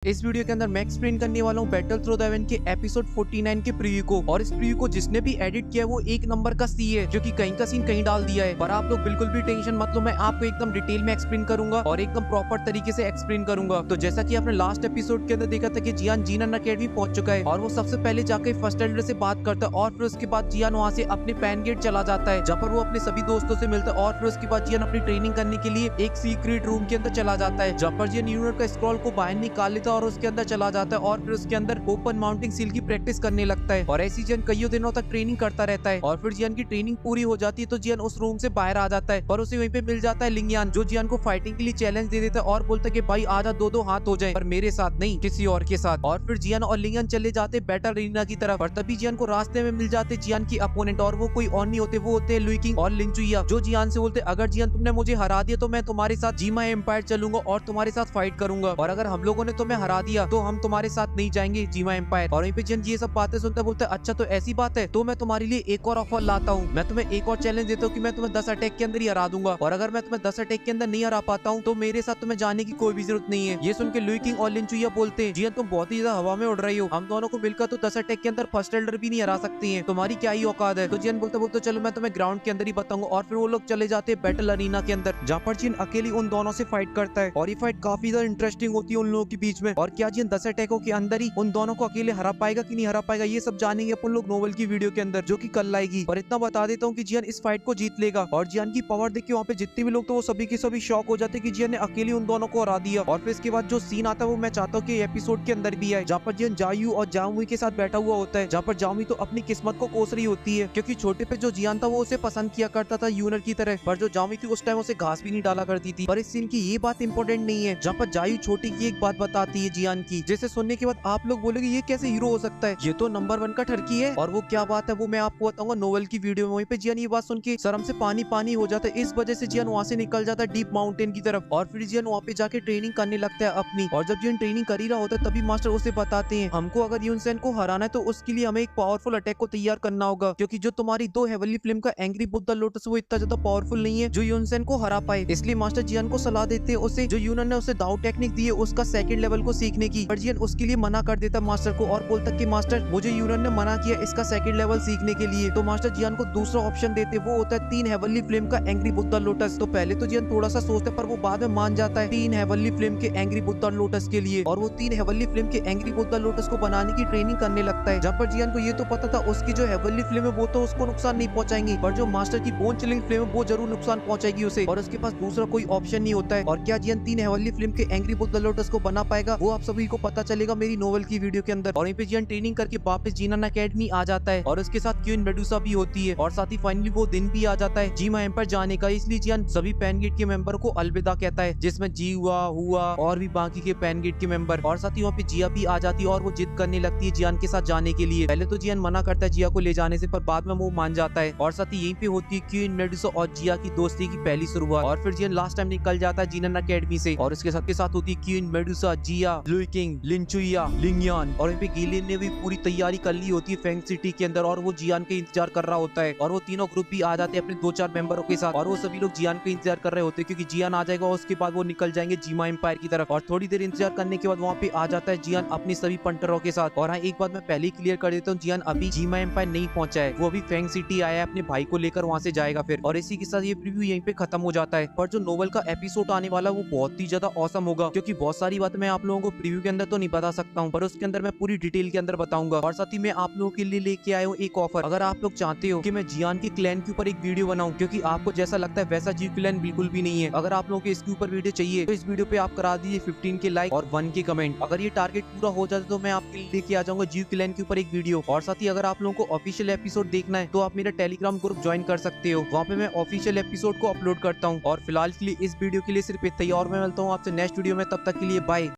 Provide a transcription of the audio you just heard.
इस वीडियो के अंदर मैं एक्सप्लेन करने वाला हूँ बैटल थ्रू द हेवन के एपिसोड 49 के प्रीव्यू को। और इस प्रीव्यू को जिसने भी एडिट किया है वो एक नंबर का सी है, जो कि कहीं का सीन कहीं डाल दिया है। पर आप लोग बिल्कुल भी टेंशन मत लो, मैं आपको एकदम डिटेल में एक्सप्लेन करूंगा और एकदम प्रॉपर तरीके से एक्सप्लेन करूंगा। तो जैसा कि आपने लास्ट एपिसोड के अंदर देखा था कि जियान जीनन अकेडमी पहुंच चुका है और वो सबसे पहले जाकर फर्स्ट एल्डर से बात करता है और फिर उसके बाद जियान वहाँ से अपने पैन गेट चला जाता है, जहाँ पर वो अपने सभी दोस्तों से मिलता है। और फिर उसके बाद जियान अपनी ट्रेनिंग करने के लिए एक सीक्रेट रूम के अंदर चला जाता है, जहाँ पर जियान यूनिट का स्क्रॉल को बाहर निकाल लेता है और उसके अंदर चला जाता है और फिर उसके अंदर ओपन माउंटिंग सील की प्रैक्टिस करने लगता है। और ऐसी जियान कई दिनों तक ट्रेनिंग करता रहता है और फिर जियान की ट्रेनिंग पूरी हो जाती है तो जियान उस रूम से बाहर आ जाता है और उसे वहीं पे मिल जाता है लिंगयान, जो जियान को फाइटिंग के लिए चैलेंज दे देता है और बोलता है कि भाई आजा दो दो हाथ हो जाए, पर मेरे साथ नहीं किसी और के साथ। और फिर जियान और लिंगयान चले जाते हैं बैटल अरीना की तरफ। और तभी जियान को रास्ते में मिल जाते जियान की अपोनेंट, और वो कोई और नहीं होते, वो होते लुई किंग और लिंचुइया, जो जियान से बोलते अगर जियान तुमने मुझे हरा दिया तो मैं तुम्हारे साथ जीमा एम्पायर चलूंगा और तुम्हारे साथ फाइट करूंगा, और अगर हम लोगों ने तुम्हें हरा दिया तो हम तुम्हारे साथ नहीं जाएंगे जीमा एम्पायर। और वहीं पे जियान ये सब बातें सुनता बोलता है अच्छा तो ऐसी बात है, तो मैं तुम्हारे लिए एक और ऑफर लाता हूँ, मैं तुम्हें एक और चैलेंज देता हूँ कि मैं तुम्हें 10 अटैक के अंदर ही हरा दूंगा, और अगर मैं तुम्हें 10 अटैक के अंदर नहीं हरा पाता हूँ तो मेरे साथ तुम्हें जाने की कोई भी जरूरत नहीं है। ये सुन के लुई किंग और लिंचुइया बोलते हैं जियान तुम बहुत ही ज्यादा हवा में उड़ रही हो, हम दोनों को मिलकर तो 10 अटैक के अंदर फर्स्ट एल्डर भी नहीं हरा सकती है, तुम्हारी क्या ही औकात है। तो जियान बोलता चलो मैं तुम्हें ग्राउंड के अंदर ही बताऊंगा। और फिर वो लोग चले जाते हैं बैटल अरीना के अंदर, जहाँ पर जियान अकेली उन दोनों से फाइट करता है और ये फाइट काफी ज्यादा इंटरेस्टिंग होती है उन लोगों के बीच में। और क्या जियान 10 अटैकों के अंदर ही उन दोनों को अकेले हरा पाएगा कि नहीं हरा पाएगा, ये सब जानेंगे अपन लोग नोवेल की वीडियो के अंदर, जो कि कल आएगी। और इतना बता देता हूँ कि जियान इस फाइट को जीत लेगा। और जियान की पावर देख के वहाँ पे जितने भी लोग तो वो सभी के सभी शॉक हो जाते कि जियान ने अकेले उन दोनों को हरा दिया। और फिर इसके बाद जो सीन आता है वो मैं चाहता हूँ कि एपिसोड के अंदर भी आए, जहाँ पर जियान जायू और जामुई के साथ बैठा हुआ होता है, जहाँ पर जामुई तो अपनी किस्मत को कोस रही होती है, क्योंकि छोटे पे जो जियान था वो उसे पसंद किया करता था यूनर की तरह, पर जो जामुई थी उस टाइम उसे घास भी नहीं डाला करती थी। पर इस सीन की ये बात इंपॉर्टेंट नहीं है, जहाँ पर जायू छोटी की एक बात बताती है जियान की, जिसे सुनने के बाद आप लोग बोलेंगे ये कैसे हीरो हो सकता है, ये तो नंबर 1 का ठरकी है। और वो क्या बात है वो मैं आपको बताऊंगा नोवेल की वीडियो में। वहीं पे जियान ये बात सुन के शर्म से पानी पानी हो जाता है, इस वजह से जियान वहाँ से निकल जाता है डीप माउंटेन की तरफ। और फिर जियान वहाँ पे जाके ट्रेनिंग करने लगता है अपनी। और जब जियान ट्रेनिंग कर ही रहा होता है तभी मास्टर उसे बताते हैं हमको अगर यूनसेन को हराना है तो उसके लिए हमें एक पावरफुल अटैक को तैयार करना होगा, क्योंकि जो तुम्हारी 2 हेवनली फ्लेम का एंग्री बुद्धा लोटस वो इतना ज्यादा पावरफुल नहीं है जो यूनसेन को हरा पाए। इसलिए मास्टर जियान को सलाह देते हैं उसे जो यूनन ने उसे दाव टेक्निक दी है उसका सेकंड लेवल को सीखने की, पर जियान उसके लिए मना कर देता मास्टर को और बोलता कि मास्टर मुझे यूनन ने मना किया इसका सेकंड लेवल सीखने के लिए। तो मास्टर जियान को दूसरा ऑप्शन देते वो होता है 3 हेवनली फ्लेम का एंग्री बुद्धा लोटस। तो पहले तो जियान थोड़ा सा सोचता है पर वो बाद में मान जाता है 3 हेवनली फ्लेम के एंग्री बुद्धा लोटस के लिए, और वो 3 हेवनली फ्लेम के एंग्री बुद्धा लोटस को बनाने की ट्रेनिंग करने लगता है। जहाँ पर जियान को ये तो पता था उसकी जो हेवनली फ्लेम है वो तो उसको नुकसान नहीं पहुंचाएंगी, पर जो मास्टर की बोन चिलिंग फ्लेम है वो जरूर नुकसान पहुंचाएगी उसे, और उसके पास दूसरा कोई ऑप्शन नहीं होता है। और क्या जियान 3 हेवनली फ्लेम के एंग्री बुद्धा लोटस को बना पाएगा वो आप सभी को पता चलेगा मेरी नोवेल की वीडियो के अंदर। और वहीं पे जियान ट्रेनिंग करके वापस जीनन अकेडमी आ जाता है और उसके साथ क्वीन मेडुसा भी होती है, और साथ ही फाइनली वो दिन भी आ जाता है जीमा एम्पायर जाने का। इसलिए जियान सभी पैन गेट के मेंबर को अलविदा कहता है, जिसमें जी हुआ और भी बाकी के पैन गेट के मेंबर। और साथ ही वहाँ पे जिया भी आ जाती है और वो जिद करने लगती है जियान के साथ जाने के लिए। पहले तो जियान मना करता है जिया को ले जाने से, पर बाद में वो मान जाता है। और साथ ही यहीं पे होती है क्वीन मेडुसा और जिया की दोस्ती की पहली शुरुआत। और फिर जियान लास्ट टाइम निकल जाता है जीनन अकेडमी से, और इसके साथ होती है क्वीन मेडुसा, जिया, लुई किंग, लिंचुइया, लिंगयान। और वहीं पे गिलिन ने भी पूरी तैयारी कर ली होती है फेंग सिटी के अंदर, और वो जियान के इंतजार कर रहा होता है। और वो तीनों ग्रुप भी आ जाते हैं अपने 2-4 मेंबरों के साथ, और वो सभी लोग जियान का इंतजार कर रहे होते हैं क्योंकि जियान आ जाएगा और उसके बाद वो निकल जाएंगे जीमा एम्पायर की तरफ। और थोड़ी देर इंतजार करने के बाद वहाँ पे आ जाता है जियान अपनी सभी पंटरों के साथ। और हाँ एक बात मैं पहले ही क्लियर कर देता हूँ, जियान अभी जीमा एम्पायर नहीं पहुंचा है, वो अभी फेंग सिटी आया है, अपने भाई को लेकर वहाँ से जाएगा फिर। और इसी के साथ ये प्रीव्यू यहीं पे खत्म हो जाता है। पर जो नोवेल का एपिसोड आने वाला वो बहुत ही ज्यादा औसम होगा, क्योंकि बहुत सारी बातें मैं आप लोगों को प्रीव्यू के अंदर तो नहीं बता सकता हूँ, पर उसके अंदर मैं पूरी डिटेल के अंदर बताऊंगा। और साथ ही मैं आप लोगों के लिए लेके आया हूँ एक ऑफर। अगर आप लोग चाहते हो कि मैं जियान के क्लैन के ऊपर एक वीडियो बनाऊं, क्योंकि आपको जैसा लगता है वैसा जी क्लैन बिल्कुल भी नहीं है, अगर आप लोगों को इसके ऊपर वीडियो चाहिए तो इस वीडियो पे आप करा दीजिए 15 के लाइक और 1 के कमेंट। अगर ये टारगेट पूरा हो जाता तो मैं आपके लिए लेके आ जाऊंगा जी क्लैन के ऊपर एक वीडियो। और साथ ही अगर आप लोगों को ऑफिशियल एपिसोड देखना है तो आप मेरा टेलीग्राम ग्रुप ज्वाइन कर सकते हो, वहाँ पे मैं ऑफिशियल एपिसोड को अपलोड करता हूँ। और फिलहाल के लिए इस वीडियो के लिए सिर्फ इतना ही, और मैं मिलता हूँ आपसे नेक्स्ट वीडियो में, तब तक के लिए बाय।